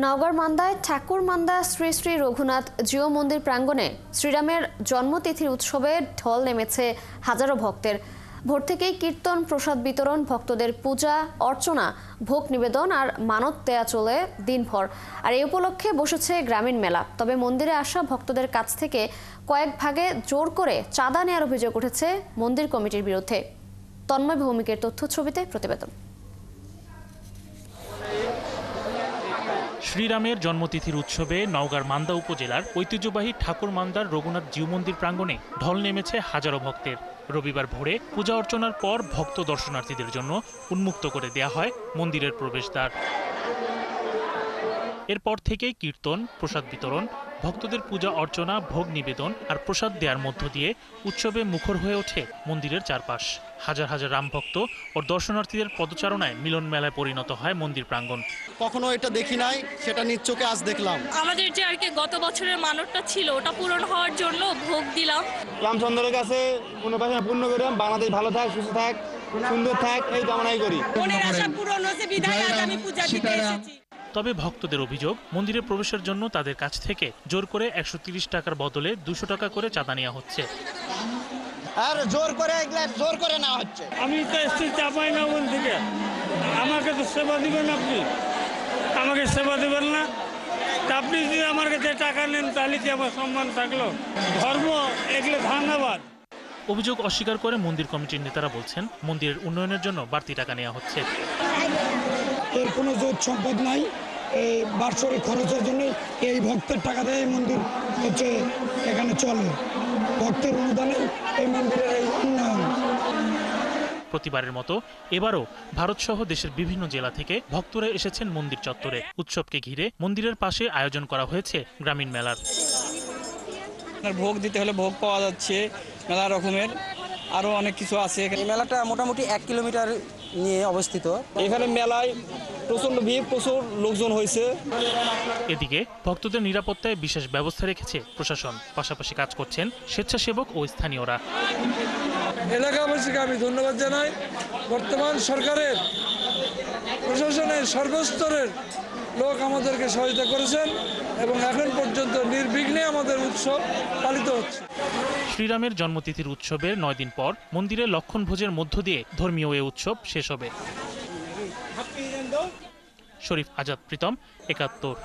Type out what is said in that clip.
নওগাঁর মান্দায় ঠাকুরমান্দা শ্রী শ্রী রঘুনাথ জিও মন্দির প্রাঙ্গণে শ্রীরামের জন্মতিথির উৎসবে ঢল নেমেছে হাজারো ভক্তের। ভোর থেকেই কীর্তন, প্রসাদ বিতরণ, ভক্তদের পূজা অর্চনা, ভোগ নিবেদন আর মানত দেয়া চলে দিনভর। আর এই উপলক্ষে বসেছে গ্রামীণ মেলা। তবে মন্দিরে আসা ভক্তদের কাছ থেকে কয়েক ভাগে জোর করে চাঁদা নেওয়ার অভিযোগ উঠেছে মন্দির কমিটির বিরুদ্ধে। তন্ময় ভৌমিকের তথ্য ছবিতে প্রতিবেদন। শ্রীরামের জন্মতিথির উৎসবে নওগাঁর মান্দা উপজেলার ঐতিহ্যবাহী ঠাকুরমান্দার রঘুনাথ জিউ মন্দির প্রাঙ্গণে ঢল নেমেছে হাজারো ভক্তের। রবিবার ভোরে পূজা অর্চনার পর ভক্ত দর্শনার্থীদের জন্য উন্মুক্ত করে দেয়া হয় মন্দিরের প্রবেশদ্বার। এরপর থেকেই কীর্তন, প্রসাদ বিতরণ, ভক্তদের পূজা অর্চনা, ভোগ নিবেদন আর প্রসাদ দেওয়ার মধ্য দিয়ে উৎসবে মুখর হয়ে ওঠে মন্দিরের চারপাশ। হাজার হাজার রামভক্ত ও দর্শনার্থীদের পদচারণায় মিলন মেলায় পরিণত হয় মন্দির প্রাঙ্গণ। কখনো এটা দেখি নাই, সেটা নিজ চোখে আজ দেখলাম। আমাদের যে আর কি গত বছরের মানতটা ছিল ওটা পূরণ হওয়ার জন্য ভোগ দিলাম। রামচন্দ্রের কাছে মনোবাসনা পূর্ণ করে বাংলাদেশ ভালো থাক, সুস্থ থাক, সুন্দর থাক, এই কামনাই করি। মনের আশা পূরণ হয়েছে বিধায় আজ আমি পূজা দিতে এসেছি। তবে ভক্তদের অভিযোগ, মন্দিরে প্রবেশের জন্য তাদের কাছ থেকে জোর করে 130 টাকার বদলে 200 টাকা করে চাঁদা নেওয়া হচ্ছে। আর জোর করে নেওয়া হচ্ছে। আমি তো এসছি চাঁপাইনবাবগঞ্জ থেকে, আমাকে তো সেবা দিবেন আপনি, আমাকে সেবা দেবেন না? আপনি যদি আমার কাছে টাকা নেন তাহলে কি আমার সম্মান থাকলো? ধর্ম এগুলো ধন্যবাদ। অভিযোগ অস্বীকার করে মন্দির কমিটির নেতারা বলছেন, মন্দিরের উন্নয়নের জন্য বাড়তি টাকা নেওয়া হচ্ছে। এর কোনো জোট সম্পদ নাই, এই বাৎসরিক খরচের জন্য এই ভক্তের টাকা দিয়ে এই মন্দির হচ্ছে এখানে চলে। ভক্তের অনুদানে এই মন্দিরের এই উন্নয়ন। প্রতিবারের মতো এবারও ভারতসহ দেশের বিভিন্ন জেলা থেকে ভক্তরা এসেছেন মন্দির চত্বরে। উৎসবকে ঘিরে মন্দিরের পাশে আয়োজন করা হয়েছে গ্রামীণ মেলার। ভোগ দিতে হলে ভোগ পাওয়া যাচ্ছে, মেলা রকমের আরো অনেক কিছু আছে। এই মেলাটা মোটামুটি 1 কিলোমিটার নিয়ে অবস্থিত। এখানে মেলায় প্রচন্ড ভিড়, প্রচুর লোকজন হয়েছে। এদিকে ভক্তদের নিরাপত্তায় বিশেষ ব্যবস্থা রেখেছে প্রশাসন। পাশাপাশি কাজ করছেন স্বেচ্ছাসেবক ও স্থানীয়রা। এলাকাবাসীকে আমি ধন্যবাদ জানাই। বর্তমান সরকারের প্রশাসনের সর্বস্তরের লোক আমাদেরকে সহায়তা করেছেন এবং এখন পর্যন্ত নির্বিঘ্নে আমাদের উৎসব পালিত হচ্ছে। শ্রীরামের জন্মতিথির উৎসবের 9 দিন পর মন্দিরে লক্ষণ ভোজের মধ্য দিয়ে ধর্মীয় এ উৎসব শেষ হবে। শরীফ আজাদ প্রীতম, ৭১।